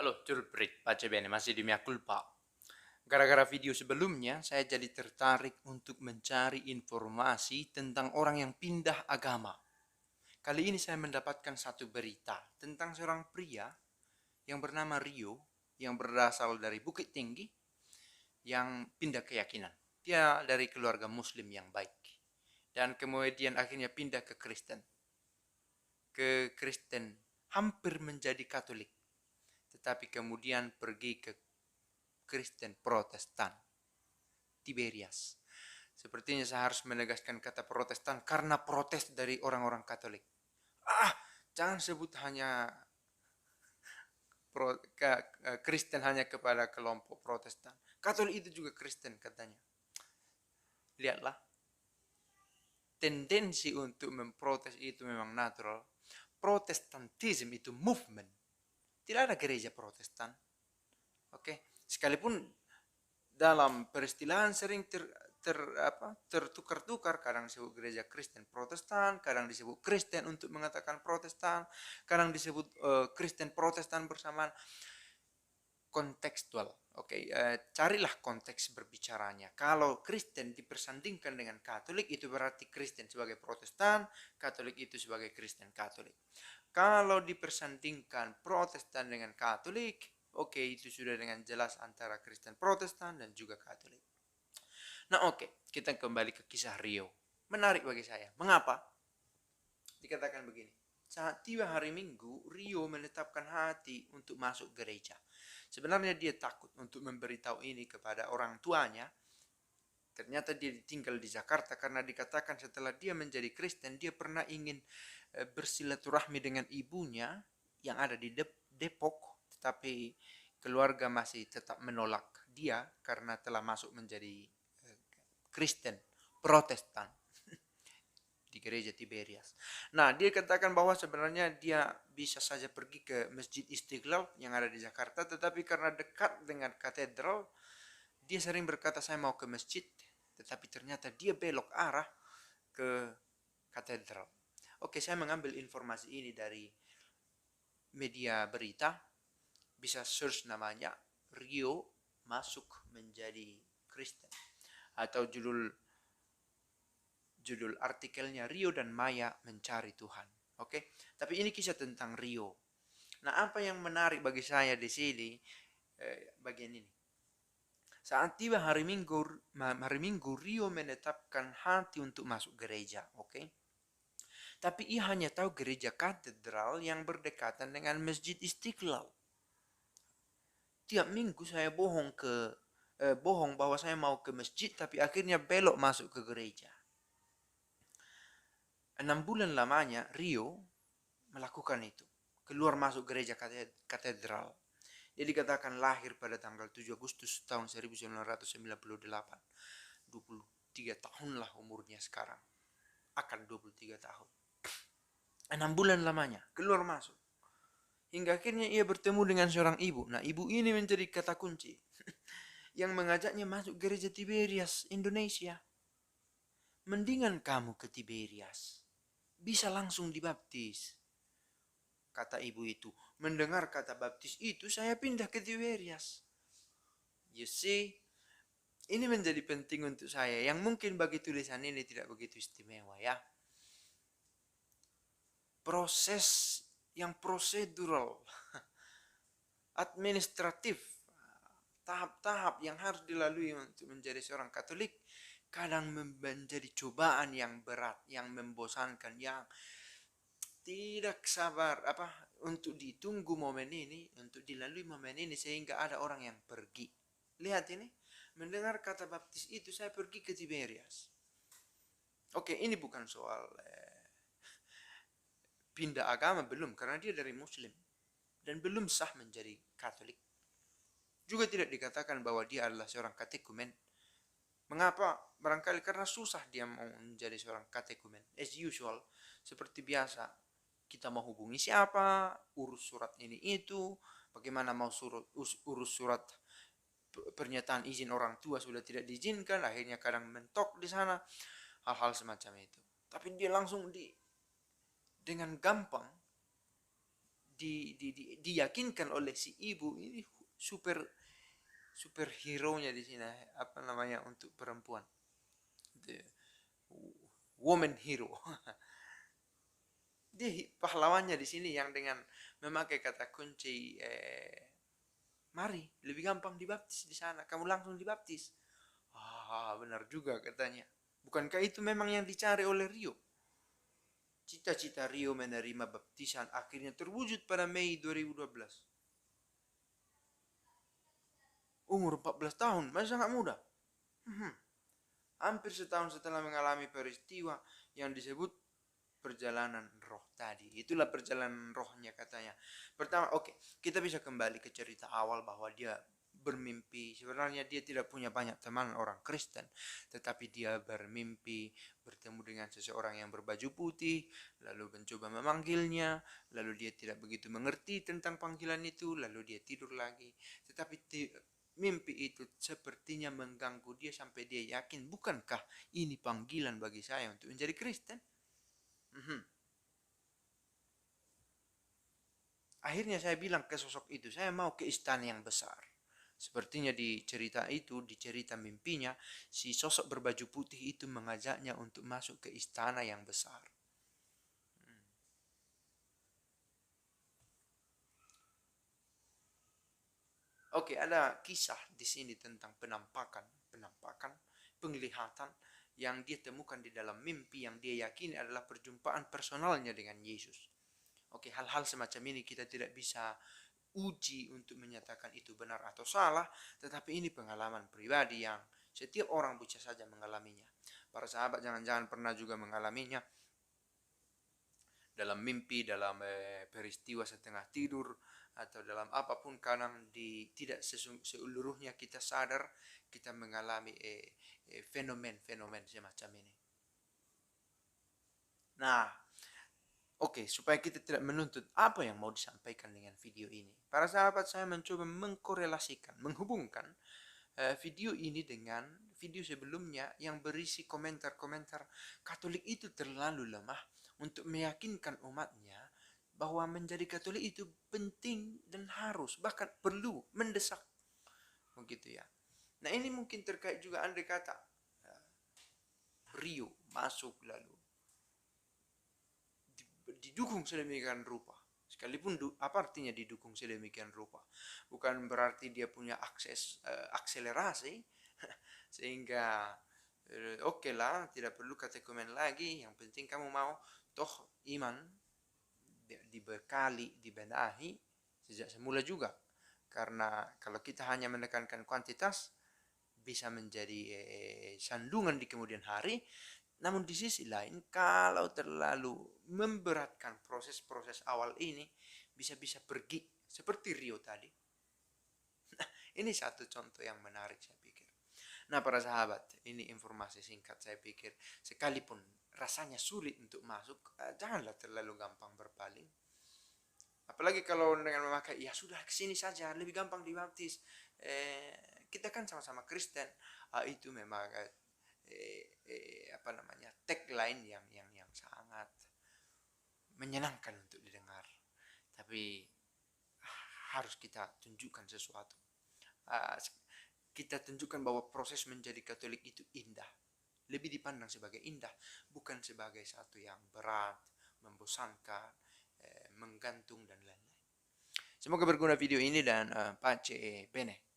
Halo, Curprit, pace bene, masih di mea culpa. Gara-gara video sebelumnya, saya jadi tertarik untuk mencari informasi tentang orang yang pindah agama. Kali ini saya mendapatkan satu berita tentang seorang pria yang bernama Rio, yang berasal dari Bukit Tinggi, yang pindah keyakinan. Dia dari keluarga muslim yang baik. Dan kemudian akhirnya pindah ke Kristen. Ke Kristen, hampir menjadi Katolik. Tetapi kemudian pergi ke Kristen Protestan, Tiberias. Sepertinya saya harus menegaskan kata Protestan karena protes dari orang-orang Katolik. Jangan sebut hanya Kristen hanya kepada kelompok Protestan. Katolik itu juga Kristen katanya. Lihatlah, tendensi untuk memprotes itu memang natural. Protestantisme itu movement. Tidak ada gereja Protestan. Oke, sekalipun dalam peristilahan sering tertukar-tukar, kadang disebut gereja Kristen Protestan, kadang disebut Kristen untuk mengatakan Protestan, kadang disebut Kristen Protestan bersamaan. Kontekstual. Oke, carilah konteks berbicaranya. Kalau Kristen dipersandingkan dengan Katolik, itu berarti Kristen sebagai Protestan, Katolik itu sebagai Kristen Katolik. Kalau dipersandingkan Protestan dengan Katolik, oke, itu sudah dengan jelas antara Kristen Protestan dan juga Katolik. Nah, oke, kita kembali ke kisah Rio. Menarik bagi saya. Mengapa? Dikatakan begini. Saat tiba hari Minggu, Rio menetapkan hati untuk masuk gereja. Sebenarnya dia takut untuk memberitahu ini kepada orang tuanya. Ternyata dia tinggal di Jakarta karena dikatakan setelah dia menjadi Kristen, dia pernah ingin bersilaturahmi dengan ibunya yang ada di Depok, tetapi keluarga masih tetap menolak dia karena telah masuk menjadi Kristen Protestan di gereja Tiberias. Nah, dia katakan bahwa sebenarnya dia bisa saja pergi ke Masjid Istiqlal yang ada di Jakarta, tetapi karena dekat dengan katedral, dia sering berkata saya mau ke masjid, tetapi ternyata dia belok arah ke katedral. Oke, saya mengambil informasi ini dari media berita, bisa search namanya Rio masuk menjadi Kristen, atau judul artikelnya Rio dan Maya mencari Tuhan. Oke, tapi ini kisah tentang Rio. Nah, apa yang menarik bagi saya di sini bagian ini. Saat tiba hari Minggu Rio menetapkan hati untuk masuk gereja, oke? Tapi ia hanya tahu gereja katedral yang berdekatan dengan Masjid Istiqlal. Tiap minggu saya bohong bahwa saya mau ke masjid, tapi akhirnya belok masuk ke gereja. 6 bulan lamanya Rio melakukan itu. Keluar masuk gereja katedral. Dia dikatakan lahir pada tanggal 7 Agustus tahun 1998. 23 tahun lah umurnya sekarang. Akan 23 tahun. 6 bulan lamanya keluar masuk. Hingga akhirnya ia bertemu dengan seorang ibu. Nah, ibu ini menjadi kata kunci yang mengajaknya masuk gereja Tiberias Indonesia. Mendingan kamu ke Tiberias. Bisa langsung dibaptis. Kata ibu itu, mendengar kata baptis itu saya pindah ke Tiberias. You see, ini menjadi penting untuk saya, yang mungkin bagi tulisan ini tidak begitu istimewa ya. Proses yang prosedural, administratif, tahap-tahap yang harus dilalui untuk menjadi seorang Katolik, kadang menjadi cobaan yang berat, yang membosankan, yang tidak sabar untuk ditunggu momen ini, untuk dilalui momen ini sehingga ada orang yang pergi. Lihat ini, mendengar kata baptis itu saya pergi ke Tiberias. Oke, ini bukan soal pindah agama, belum, karena dia dari Muslim dan belum sah menjadi Katolik. Juga tidak dikatakan bahwa dia adalah seorang katekumen. Mengapa? Barangkali karena susah dia mau menjadi seorang katekumen. As usual, seperti biasa, kita mau hubungi siapa, urus surat ini itu, bagaimana mau urus surat pernyataan izin orang tua sudah tidak diizinkan, akhirnya kadang mentok di sana, hal-hal semacam itu. Tapi dia langsung dengan gampang diyakinkan oleh si ibu ini superhero-nya di sini, apa namanya, untuk perempuan, the woman hero. Dia pahlawannya di sini yang dengan memakai kata kunci, mari lebih gampang dibaptis di sana, kamu langsung dibaptis. Benar juga katanya. Bukankah itu memang yang dicari oleh Rio? Cita-cita Rio menerima baptisan akhirnya terwujud pada Mei 2012. Umur 14 tahun, masih sangat muda. Hampir setahun setelah mengalami peristiwa yang disebut perjalanan roh tadi. Itulah perjalanan rohnya katanya. Pertama, kita bisa kembali ke cerita awal bahwa dia bermimpi. Sebenarnya dia tidak punya banyak teman orang Kristen, tetapi dia bermimpi bertemu dengan seseorang yang berbaju putih, lalu mencoba memanggilnya, lalu dia tidak begitu mengerti tentang panggilan itu, lalu dia tidur lagi. Tetapi mimpi itu sepertinya mengganggu dia sampai dia yakin, bukankah ini panggilan bagi saya untuk menjadi Kristen? Akhirnya saya bilang ke sosok itu, saya mau ke istana yang besar. Sepertinya di cerita itu, di cerita mimpinya, si sosok berbaju putih itu mengajaknya untuk masuk ke istana yang besar. Ada kisah di sini tentang penampakan, penglihatan yang dia temukan di dalam mimpi yang dia yakini adalah perjumpaan personalnya dengan Yesus. Hal-hal semacam ini kita tidak bisa uji untuk menyatakan itu benar atau salah, tetapi ini pengalaman pribadi yang setiap orang bisa saja mengalaminya. Para sahabat jangan-jangan pernah juga mengalaminya dalam mimpi, dalam peristiwa setengah tidur, atau dalam apapun, kadang tidak seluruhnya kita sadar kita mengalami fenomen semacam ini. Nah, supaya kita tidak menuntut apa yang mau disampaikan dengan video ini, para sahabat, saya mencoba mengkorelasikan, menghubungkan video ini dengan video sebelumnya yang berisi komentar-komentar Katolik itu terlalu lemah untuk meyakinkan umatnya bahwa menjadi Katolik itu penting dan harus, bahkan perlu, mendesak, begitu ya. Nah, ini mungkin terkait juga andai kata Rio masuk lalu didukung sedemikian rupa. Sekalipun apa artinya didukung sedemikian rupa? Bukan berarti dia punya akselerasi sehingga lah, tidak perlu katekumen lagi, yang penting kamu mau, toh iman dibekali, dibenahi sejak semula juga. Karena kalau kita hanya menekankan kuantitas, bisa menjadi sandungan di kemudian hari. Namun di sisi lain, kalau terlalu memberatkan proses-proses awal ini, bisa-bisa pergi seperti Rio tadi. Nah, ini satu contoh yang menarik saya pikir. Nah, para sahabat, ini informasi singkat saya pikir. Sekalipun rasanya sulit untuk masuk, janganlah terlalu gampang berpaling. Apalagi kalau dengan memakai, ya sudah kesini saja, lebih gampang dibaptis. Kita kan sama-sama Kristen. Itu memang tagline yang sangat menyenangkan untuk didengar. Tapi harus kita tunjukkan sesuatu. Kita tunjukkan bahwa proses menjadi Katolik itu indah. Lebih dipandang sebagai indah, bukan sebagai satu yang berat, membosankan, menggantung dan lain-lain. Semoga berguna video ini dan pace bene.